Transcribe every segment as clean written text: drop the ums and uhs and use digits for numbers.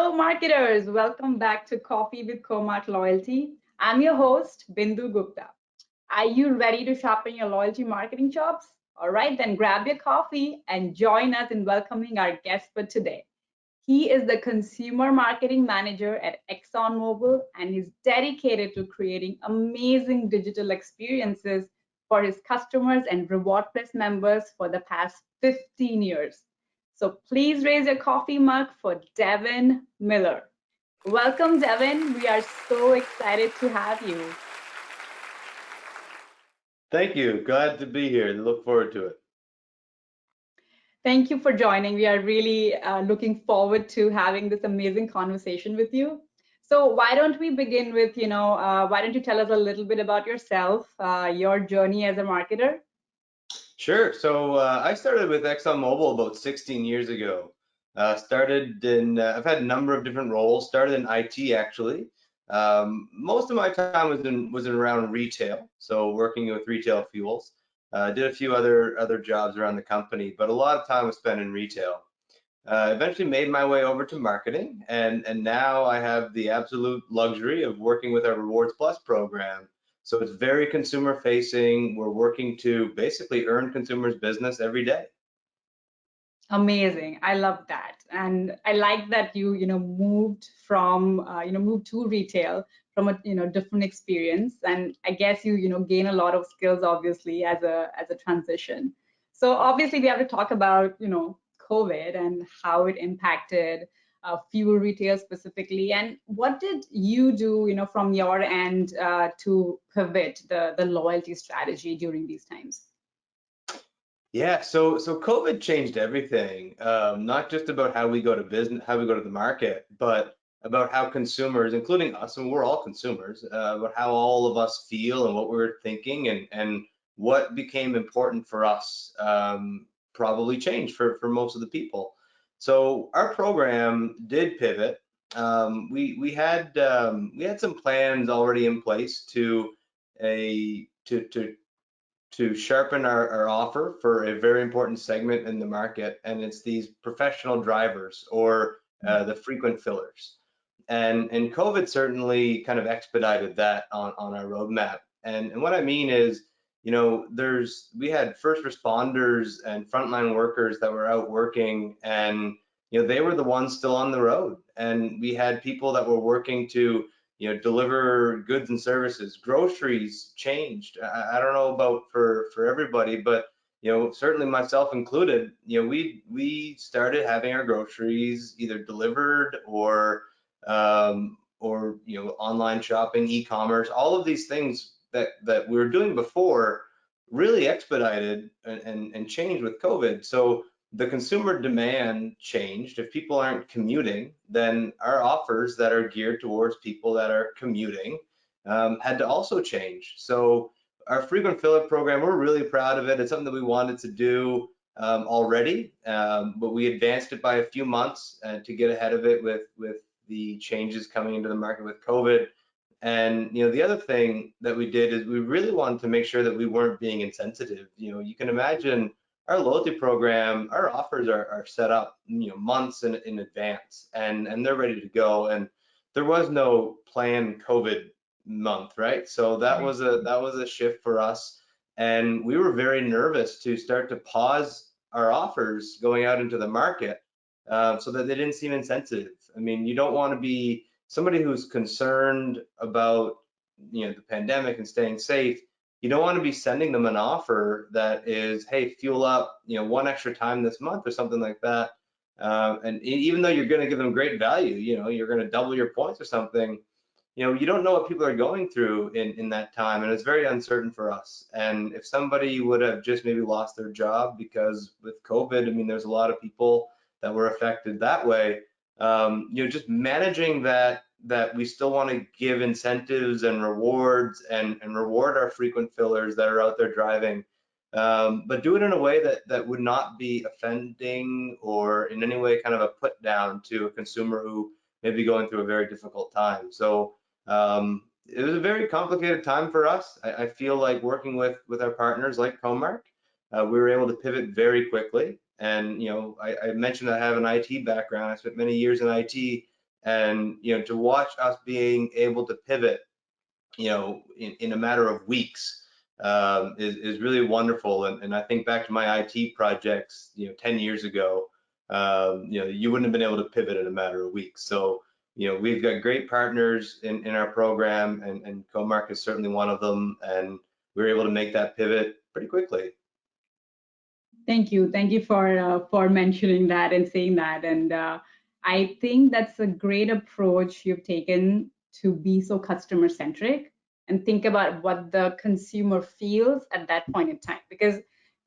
Hello, marketers. Welcome back to Coffee with Comarch Loyalty. I'm your host, Bindu Gupta. Are you ready to sharpen your loyalty marketing chops? All right, then grab your coffee and join us in welcoming our guest for today. He is the consumer marketing manager at ExxonMobil and he's dedicated to creating amazing digital experiences for his customers and Reward Plus members for the past 15 years. So please raise your coffee mug for Devin Miller. Welcome, Devin. We are so excited to have you. Thank you. Glad to be here. Look forward to it. Thank you for joining. We are really looking forward to having this amazing conversation with you. So why don't we begin with, why don't you tell us a little bit about yourself, your journey as a marketer? Sure. So I started with ExxonMobil about 16 years ago. I've had a number of different roles. Started in IT actually. Most of my time was in around retail, so working with retail fuels. Did a few other jobs around the company, but a lot of time was spent in retail. Eventually made my way over to marketing, and now I have the absolute luxury of working with our Rewards Plus program. So it's very consumer facing. We're working to basically earn consumers' business every day. Amazing. I love that. And I like that you moved from, moved to retail from a, different experience. And I guess you gain a lot of skills, obviously, as a transition. So obviously we have to talk about, COVID and how it impacted fuel retail specifically. And what did you do, from your end to pivot the loyalty strategy during these times? Yeah, so COVID changed everything. Not just about how we go to business, how we go to the market, but about how consumers, including us, and we're all consumers, about how all of us feel and what we're thinking and what became important for us probably changed for most of the people. So our program did pivot. We had some plans already in place to sharpen our offer for a very important segment in the market, and it's these professional drivers or the frequent fillers. And COVID certainly kind of expedited that on our roadmap. And what I mean is, we had first responders and frontline workers that were out working, and they were the ones still on the road. And we had people that were working to deliver goods and services. Groceries changed. I don't know about for everybody, but certainly myself included. We started having our groceries either delivered or online shopping, e-commerce. All of these things that we were doing before really expedited and changed with COVID. So the consumer demand changed. If people aren't commuting, then our offers that are geared towards people that are commuting had to also change. So our frequent filler program, we're really proud of it. It's something that we wanted to do already, but we advanced it by a few months to get ahead of it with the changes coming into the market with COVID. And the other thing that we did is we really wanted to make sure that we weren't being insensitive. You can imagine our loyalty program, our offers are set up months in advance, and they're ready to go. And there was no planned COVID month, right? So that was a shift for us, and we were very nervous to start to pause our offers going out into the market so that they didn't seem insensitive. I mean, you don't want to be somebody who's concerned about the pandemic and staying safe. You don't want to be sending them an offer that is, hey, fuel up, one extra time this month or something like that. And even though you're going to give them great value, you're going to double your points or something, you don't know what people are going through in that time, and it's very uncertain for us. And if somebody would have just maybe lost their job because with COVID, I mean, there's a lot of people that were affected that way. Just managing that we still want to give incentives and rewards and reward our frequent fillers that are out there driving, but do it in a way that would not be offending or in any way kind of a put down to a consumer who may be going through a very difficult time. So it was a very complicated time for us. I feel like working with our partners like Comarch, we were able to pivot very quickly. And I mentioned I have an IT background. I spent many years in IT. And to watch us being able to pivot in a matter of weeks is really wonderful. And I think back to my IT projects 10 years ago, you wouldn't have been able to pivot in a matter of weeks. So we've got great partners in our program, and Comarch is certainly one of them, and we were able to make that pivot pretty quickly. Thank you. Thank you for mentioning that and saying that. And I think that's a great approach you've taken to be so customer centric and think about what the consumer feels at that point in time. Because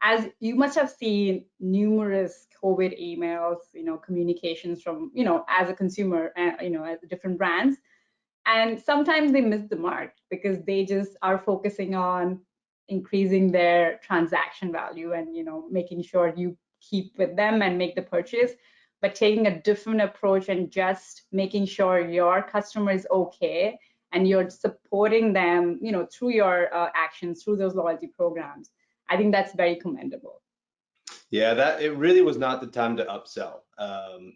as you must have seen numerous COVID emails, communications from, as a consumer, as different brands, and sometimes they miss the mark because they just are focusing on increasing their transaction value and making sure you keep with them and make the purchase, but taking a different approach and just making sure your customer is okay and you're supporting them through your actions, through those loyalty programs. I think that's very commendable. Yeah, that it really was not the time to upsell,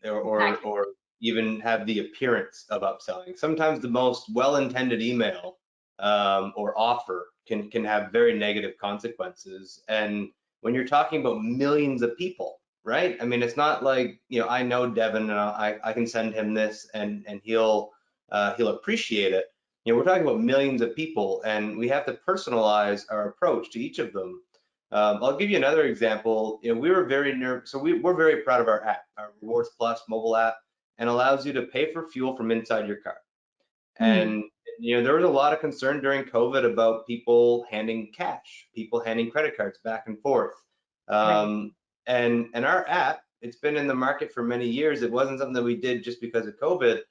Exactly. or even have the appearance of upselling. Sometimes the most well-intended email or offer can have very negative consequences. And when you're talking about millions of people, right? I mean, it's not like I know Devin and I can send him this and he'll appreciate it. We're talking about millions of people, and we have to personalize our approach to each of them. I'll give you another example. We were very nervous, so we're very proud of our app, our Rewards Plus mobile app, and allows you to pay for fuel from inside your car. Hmm. And there was a lot of concern during COVID about people handing cash, people handing credit cards back and forth. Right. And our app, it's been in the market for many years. It wasn't something that we did just because of COVID,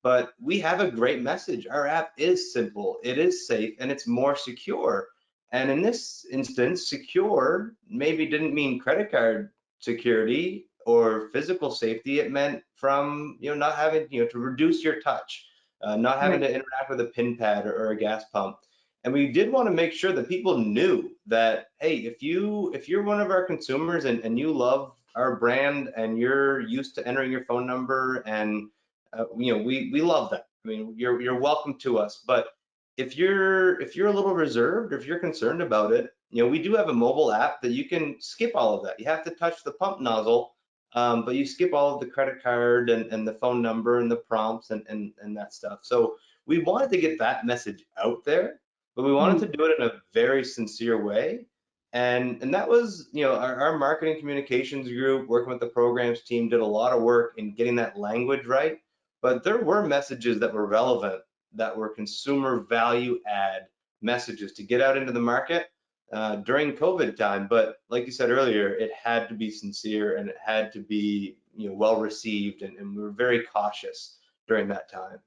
but we have a great message. Our app is simple, it is safe, and it's more secure. And in this instance, secure maybe didn't mean credit card security or physical safety. It meant from not having to reduce your touch, not having Right. to interact with a pin pad or a gas pump. And we did want to make sure that people knew that, hey, if you're one of our consumers and you love our brand and you're used to entering your phone number, and we love that. I mean, you're welcome to us. But if you're a little reserved, or if you're concerned about it, we do have a mobile app that you can skip all of that. You have to touch the pump nozzle, but you skip all of the credit card and the phone number and the prompts and that stuff. So we wanted to get that message out there, but we wanted Hmm. to do it in a very sincere way. And that was, our marketing communications group working with the programs team did a lot of work in getting that language right. But there were messages that were relevant, that were consumer value add messages to get out into the market during COVID time. But like you said earlier, it had to be sincere and it had to be well received, and we were very cautious during that time.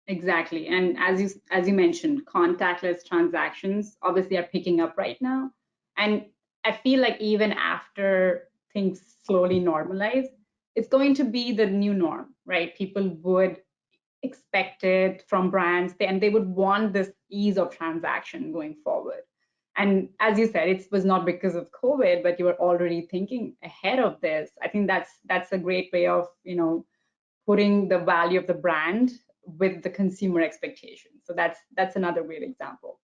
Exactly. And as you mentioned, contactless transactions obviously are picking up right now. And I feel like even after things slowly normalize, it's going to be the new norm, right? People would expect it from brands, and they would want this ease of transaction going forward. And as you said, it was not because of COVID, but you were already thinking ahead of this. I think that's a great way of, putting the value of the brand with the consumer expectation. So that's another great example.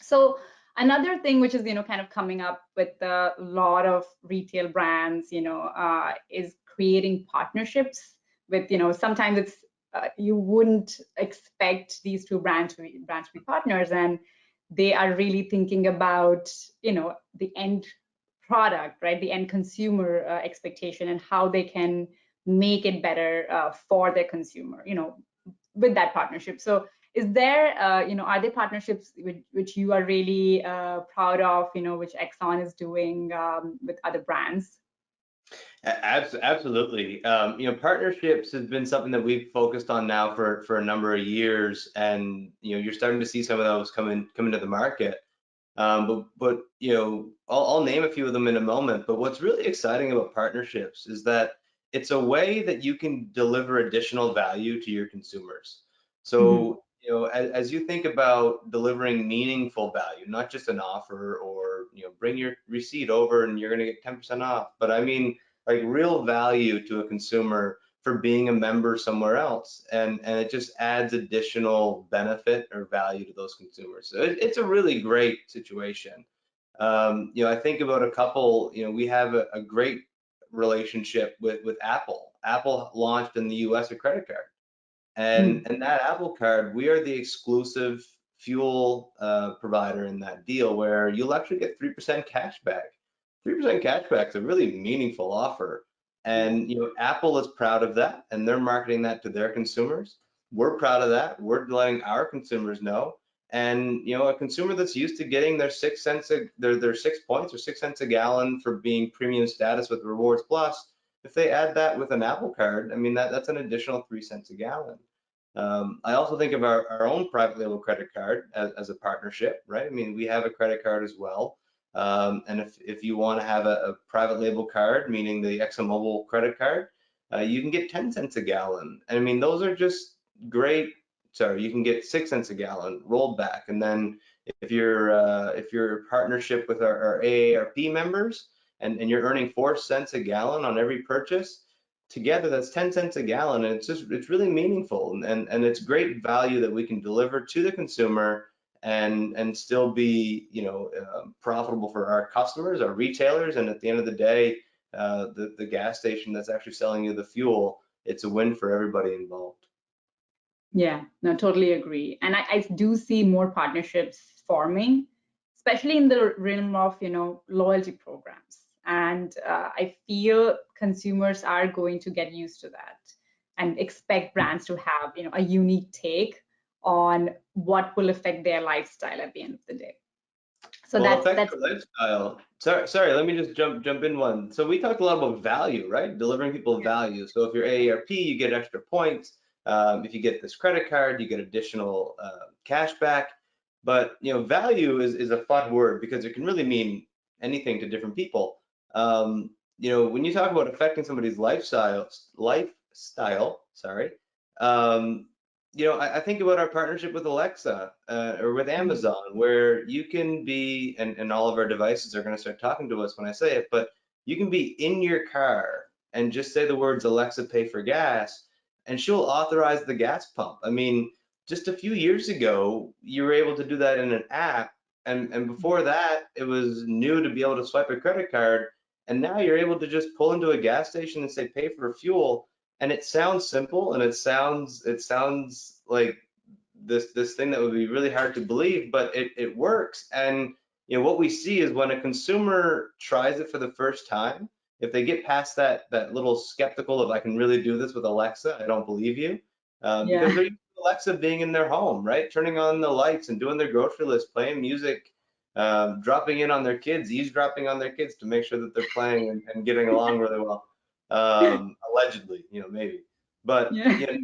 So another thing which is kind of coming up with a lot of retail brands, is creating partnerships with, sometimes it's you wouldn't expect these two brands to be partners, and they are really thinking about the end product, right? The end consumer expectation and how they can make it better for their consumer, with that partnership. So is there, are there partnerships which you are really proud of, which Exxon is doing with other brands? Absolutely. Partnerships has been something that we've focused on now for a number of years, and you're starting to see some of those come into the market. But I'll name a few of them in a moment. But what's really exciting about partnerships is that it's a way that you can deliver additional value to your consumers. Hmm. So as you think about delivering meaningful value, not just an offer, or bring your receipt over and you're going to get 10% off, but I mean like real value to a consumer for being a member somewhere else, and it just adds additional benefit or value to those consumers. So it's a really great situation. I think about a couple. We have a great relationship with Apple. Apple launched in the U.S. a credit card, Mm. and that Apple Card, we are the exclusive fuel provider in that deal where you'll actually get 3% cash back. 3% cash back is a really meaningful offer. Yeah. And Apple is proud of that, and they're marketing that to their consumers. We're proud of that. We're letting our consumers know. And a consumer that's used to getting their 6 cents, their 6 points or 6 cents a gallon for being premium status with Rewards Plus, if they add that with an Apple Card, I mean that's an additional 3 cents a gallon. I also think of our own private label credit card as a partnership, right? I mean, we have a credit card as well. And if you want to have a private label card, meaning the ExxonMobil credit card, you can get 10 cents a gallon. And I mean, those are just great. Sorry, you can get 6 cents a gallon rolled back. And then if you're partnership with our AARP members and you're earning 4 cents a gallon on every purchase, together that's 10 cents a gallon, and it's really meaningful, and it's great value that we can deliver to the consumer and still be profitable for our customers, our retailers, and at the end of the day, the gas station that's actually selling you the fuel, it's a win for everybody involved. Yeah, no, totally agree. And I do see more partnerships forming, especially in the realm of, loyalty programs. And I feel consumers are going to get used to that and expect brands to have, a unique take on what will affect their lifestyle at the end of the day. So Well, that's affect that's your lifestyle. Sorry, let me just jump in one. So we talked a lot about value, right? Delivering people yeah, value. So if you're AARP, you get extra points. If you get this credit card, you get additional cash back. But value is a fun word because it can really mean anything to different people. When you talk about affecting somebody's lifestyle, sorry, um, I think about our partnership with Alexa or with mhm, Amazon, where you can be, and all of our devices are going to start talking to us when I say it, but you can be in your car and just say the words Alexa, pay for gas, and she'll authorize the gas pump. I mean, just a few years ago, you were able to do that in an app, and before that, it was new to be able to swipe a credit card, and now you're able to just pull into a gas station and say pay for fuel, and it sounds simple, and it sounds like this thing that would be really hard to believe, but it works. And what we see is when a consumer tries it for the first time, if they get past that little skeptical of I can really do this with Alexa, I don't believe you, because yeah, they're used to Alexa being in their home, right? Turning on the lights and doing their grocery list, playing music, dropping in on their kids, eavesdropping on their kids to make sure that they're playing and getting along really well. Allegedly, maybe. But yeah.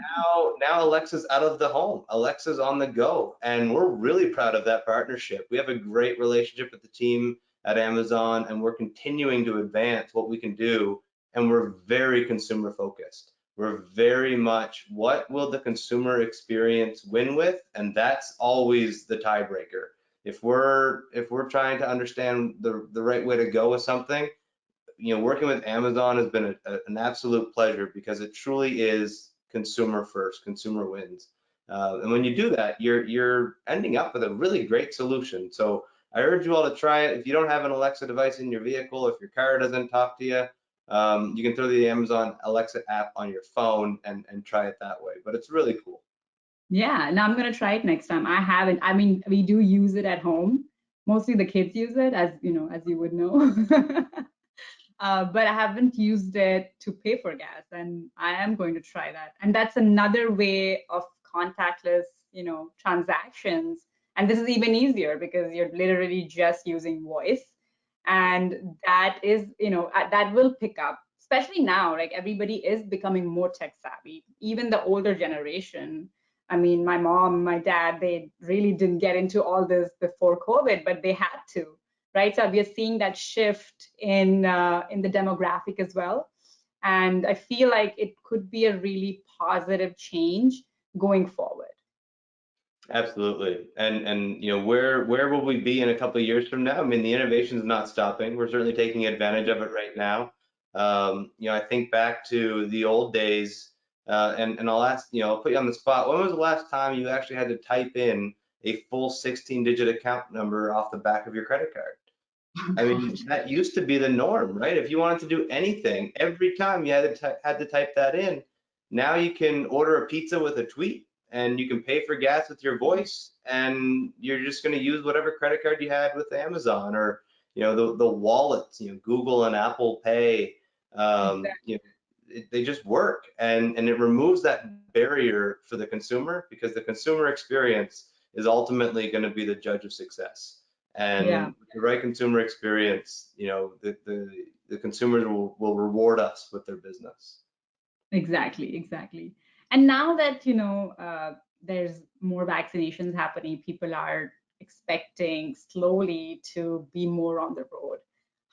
now Alexa's out of the home. Alexa's on the go, and we're really proud of that partnership. We have a great relationship with the team at Amazon, and we're continuing to advance what we can do, and we're very consumer focused. We're very much what will the consumer experience win with, and that's always the tiebreaker. If we're trying to understand the right way to go with something, working with Amazon has been an absolute pleasure because it truly is consumer first, consumer wins. And when you do that, you're ending up with a really great solution. So I urge you all to try it. If you don't have an Alexa device in your vehicle, if your car doesn't talk to you, you can throw the Amazon Alexa app on your phone and try it that way. But it's really cool. Yeah, now I'm gonna try it next time. I haven't. I mean, we do use it at home. Mostly the kids use it, as you would know. But I haven't used it to pay for gas, and I am going to try that. And that's another way of contactless, transactions. And this is even easier because you're literally just using voice, and that is, that will pick up, especially now. Like everybody is becoming more tech savvy, even the older generation. I mean, my mom, my dad, they really didn't get into all this before COVID, but they had to, right? So we are seeing that shift in the demographic as well, and I feel like it could be a really positive change going forward. Absolutely. And where will we be in a couple of years from now? I mean, the innovation is not stopping. We're certainly taking advantage of it right now. I think back to the old days, and I'll ask, I'll put you on the spot. When was the last time you actually had to type in a full 16-digit account number off the back of your credit card? Oh I mean, gosh. that used to be the norm, right? If you wanted to do anything, every time you had to type that in. Now you can order a pizza with a tweet, and you can pay for gas with your voice, and you're just going to use whatever credit card you had with Amazon, or the wallets, Google and Apple Pay. Exactly. They just work, and it removes that barrier for the consumer, because the consumer experience is ultimately going to be the judge of success. Yeah. And with the right consumer experience, the consumers will reward us with their business. Exactly, exactly. And now that, there's more vaccinations happening, people are expecting slowly to be more on the road.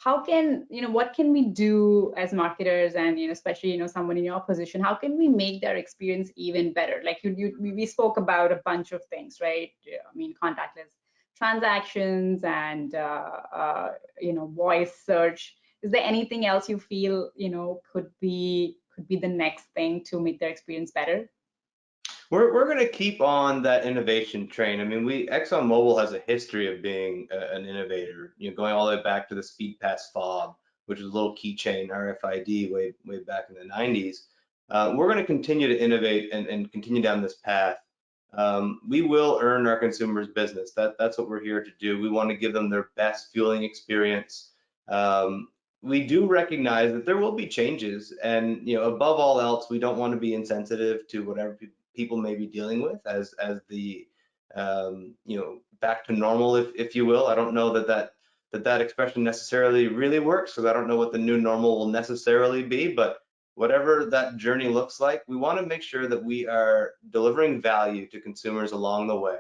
What can we do as marketers and, especially, someone in your position, how can we make their experience even better? Like we spoke about a bunch of things, right? Yeah, I mean, contactless transactions and, voice search. Is there anything else you feel could be the next thing to make their experience better? We're going to keep on that innovation train. I mean, ExxonMobil has a history of being an innovator, going all the way back to the Speed Pass fob, which is a little keychain RFID way back in the 90s. We're going to continue to innovate and continue down this path. We will earn our consumers' business. That's what we're here to do. We want to give them their best fueling experience. We do recognize that there will be changes, and above all else, we don't want to be insensitive to whatever people may be dealing with as the back to normal, if you will. I don't know that expression necessarily really works, because I don't know what the new normal will necessarily be, but whatever that journey looks like, we want to make sure that we are delivering value to consumers along the way.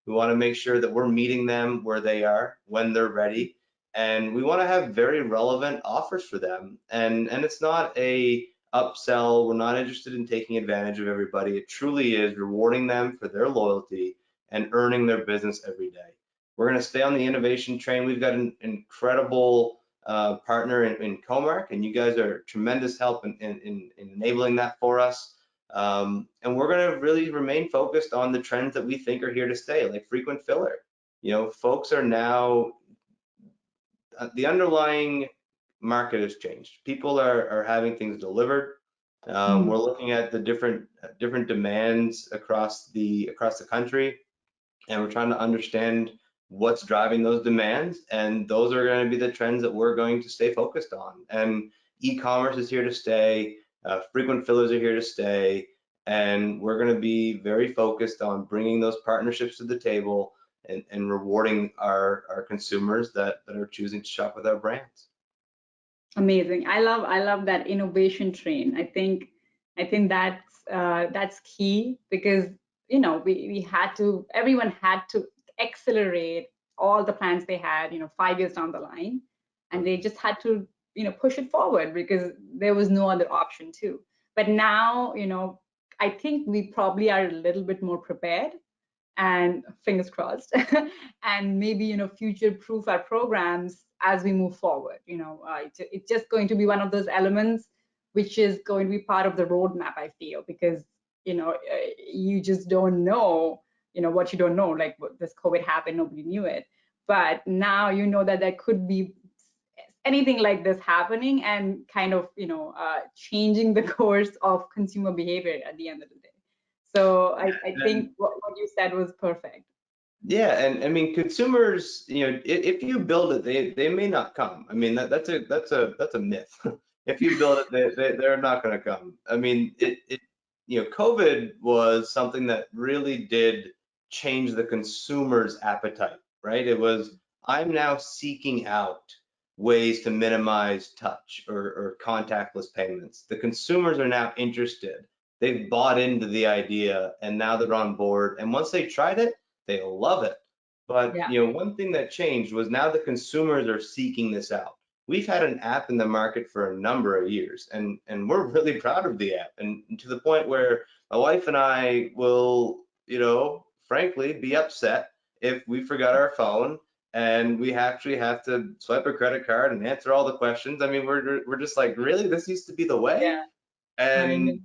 We want to make sure that we're meeting them where they are when they're ready, and we want to have very relevant offers for them. And it's not a upsell. We're not interested in taking advantage of everybody. It truly is rewarding them for their loyalty and earning their business every day. We're going to stay on the innovation train. We've got an incredible partner in Comarch, and you guys are tremendous help in enabling that for us. And we're going to really remain focused on the trends that we think are here to stay, like frequent filler. Folks are now, the underlying market has changed. People are having things delivered. Mm. We're looking at the different demands across the country, and we're trying to understand what's driving those demands, and those are going to be the trends that we're going to stay focused on. And e-commerce is here to stay. Frequent fillers are here to stay, and we're going to be very focused on bringing those partnerships to the table, and rewarding our consumers that are choosing to shop with our brands. Amazing. I love that innovation train. I think that's key because we had to everyone had to accelerate all the plans they had 5 years down the line, and they just had to push it forward because there was no other option too. But now I think we probably are a little bit more prepared, and fingers crossed, and maybe future proof our programs as we move forward. It's just going to be one of those elements which is going to be part of the roadmap, I feel, because you just don't know what you don't know. Like this COVID happened, nobody knew it, but now that there could be anything like this happening, and kind of changing the course of consumer behavior at the end of the day. So I think And what you said was perfect. yeah, and I mean, consumers, if you build it, they may not come. I mean, that's a myth. If you build it, they're not going to come. I mean, COVID was something that really did change the consumer's appetite, right? It was, I'm now seeking out ways to minimize touch or contactless payments. The consumers are now interested. They've bought into the idea, and now they're on board. And once they tried it, they love it. But Yeah. one thing that changed was now the consumers are seeking this out. We've had an app in the market for a number of years, and we're really proud of the app, and to the point where my wife and I will, frankly, be upset if we forgot our phone and we actually have to swipe a credit card and answer all the questions. I mean, we're just like, really? This used to be the way? Yeah, I know.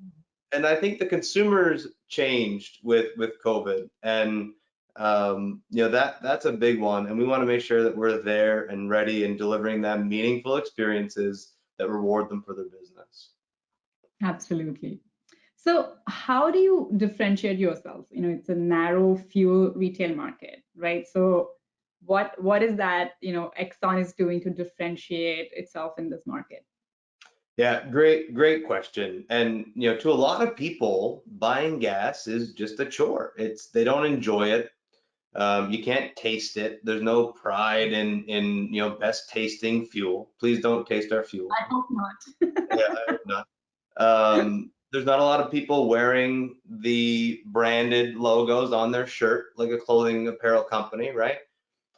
And I think the consumers changed with COVID, and that's a big one. And we want to make sure that we're there and ready and delivering them meaningful experiences that reward them for their business. Absolutely. So how do you differentiate yourself? It's a narrow fuel retail market, right? So what is that, Exxon is doing to differentiate itself in this market? Yeah, great question. And to a lot of people, buying gas is just a chore. They don't enjoy it. You can't taste it. There's no pride in best tasting fuel. Please don't taste our fuel. I hope not. Yeah, I hope not. There's not a lot of people wearing the branded logos on their shirt like a clothing apparel company, right?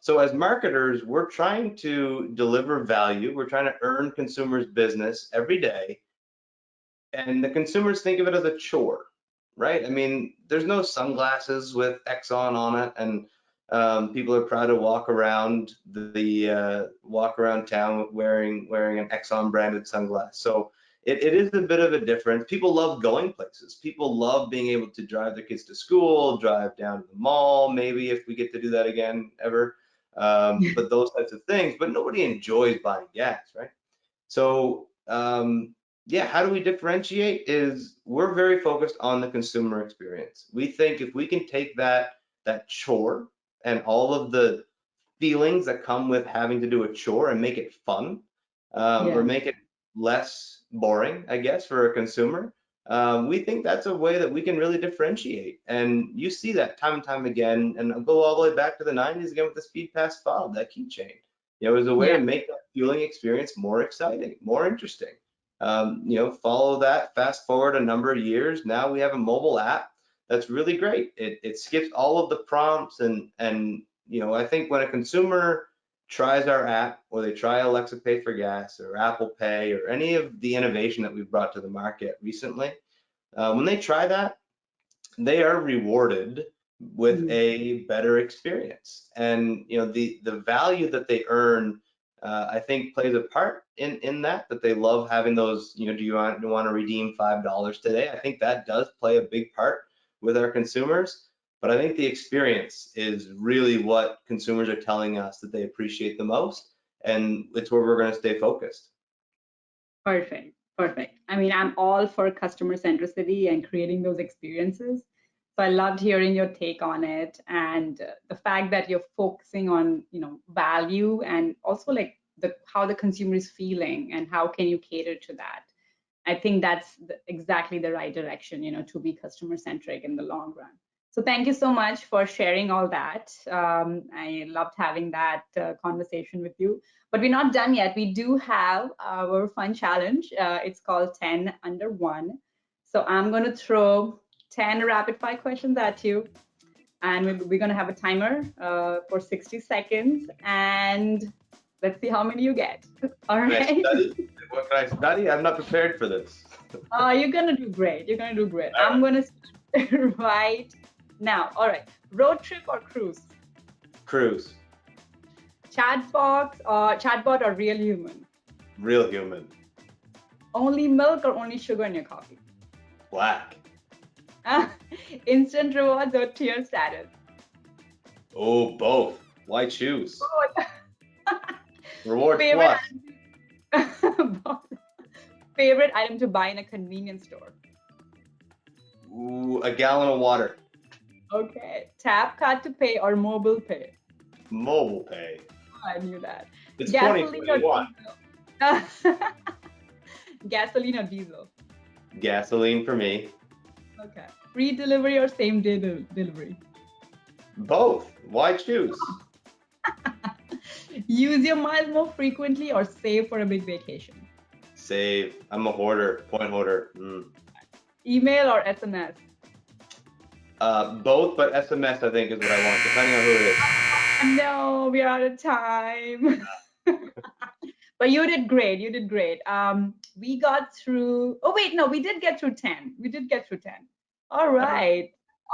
So as marketers, we're trying to deliver value. We're trying to earn consumers' business every day, and the consumers think of it as a chore, right? I mean, there's no sunglasses with Exxon on it, and people are proud to walk around town wearing an Exxon branded sunglass. So it is a bit of a difference. People love going places. People love being able to drive their kids to school, drive down to the mall, maybe if we get to do that again ever. But those types of things. But nobody enjoys buying gas, right? So yeah, how do we differentiate? Is we're very focused on the consumer experience. We think if we can take that chore and all of the feelings that come with having to do a chore and make it fun, or Yeah. make it less boring, I guess, for a consumer, we think that's a way that we can really differentiate. And you see that time and time again. And I'll go all the way back to the 90s again with the Speed Pass fob, that keychain. It was a way Yeah. to make that fueling experience more exciting, more interesting. Follow that, fast forward a number of years. Now we have a mobile app that's really great. It skips all of the prompts, and I think when a consumer tries our app, or they try Alexa Pay for gas or Apple Pay or any of the innovation that we've brought to the market recently, when they try that, they are rewarded with Mhm. a better experience. And the value that they earn, I think, plays a part in that they love having those. Do you want to redeem $5 today? I think that does play a big part with our consumers. But I think the experience is really what consumers are telling us that they appreciate the most, and it's where we're going to stay focused. Perfect. Perfect. I mean, I'm all for customer centricity and creating those experiences. So I loved hearing your take on it, and the fact that you're focusing on, value, and also like how the consumer is feeling and how can you cater to that. I think that's exactly the right direction, to be customer centric in the long run. So thank you so much for sharing all that. I loved having that conversation with you. But we're not done yet. We do have our fun challenge. It's called 10 under 1. So I'm going to throw 10 rapid fire questions at you. And we're going to have a timer for 60 seconds. And let's see how many you get. All Can I right. study? What can I study? I'm not prepared for this. You're going to do great. You're going to do great. All I'm going to start right now. All right. Road trip or cruise? Cruise. Chatbot or real human? Real human. Only milk or only sugar in your coffee? Black. Instant rewards or tier status? Oh, both. Why choose? Both. Reward Favorite plus. favorite item to buy in a convenience store? Ooh, a gallon of water. Okay. Tap card to pay or mobile pay? Mobile pay. I knew that. It's Gasoline or 2021. diesel? Gasoline or diesel? Gasoline for me. Okay. Free delivery or same day delivery? Both. Why choose? Use your miles more frequently or save for a big vacation? Save. I'm a hoarder. Point hoarder. Email or SMS? Both, but SMS I think is what I want, depending on who it is. No, we are out of time. But you did great. You did great. We got through. Oh wait, no, we did get through 10. We did get through 10. All right.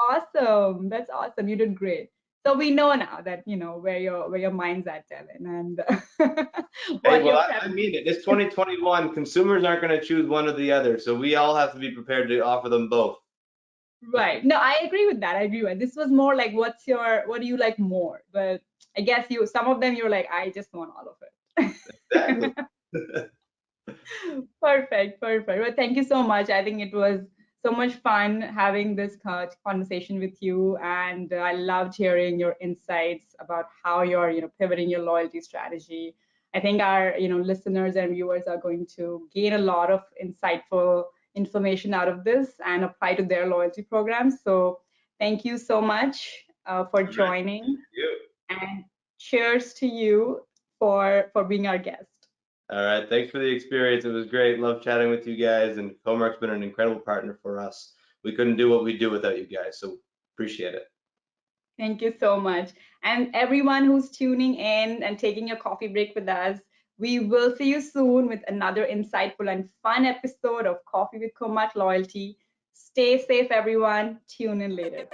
Awesome. That's awesome. You did great. So we know now that where your mind's at, Devin, and Hey, what well, you're I prepping. mean it. It's 2021. Consumers aren't going to choose one or the other, so we all have to be prepared to offer them both. Right. No, I agree with that. I agree with this was more like what do you like more? But I guess some of them you're like, I just want all of Exactly. it. Perfect, perfect. Well, thank you so much. I think it was so much fun having this conversation with you, and I loved hearing your insights about how you're, pivoting your loyalty strategy. I think our, listeners and viewers are going to gain a lot of insightful information out of this and apply to their loyalty programs. So, thank you so much for All right. joining, You. and cheers to you for being our guest. All right. Thanks for the experience. It was great. Love chatting with you guys, and Comarch's been an incredible partner for us. We couldn't do what we do without you guys, so appreciate it. Thank you so much. And everyone who's tuning in and taking a coffee break with us, we will see you soon with another insightful and fun episode of Coffee with Comarch Loyalty. Stay safe, everyone. Tune in later.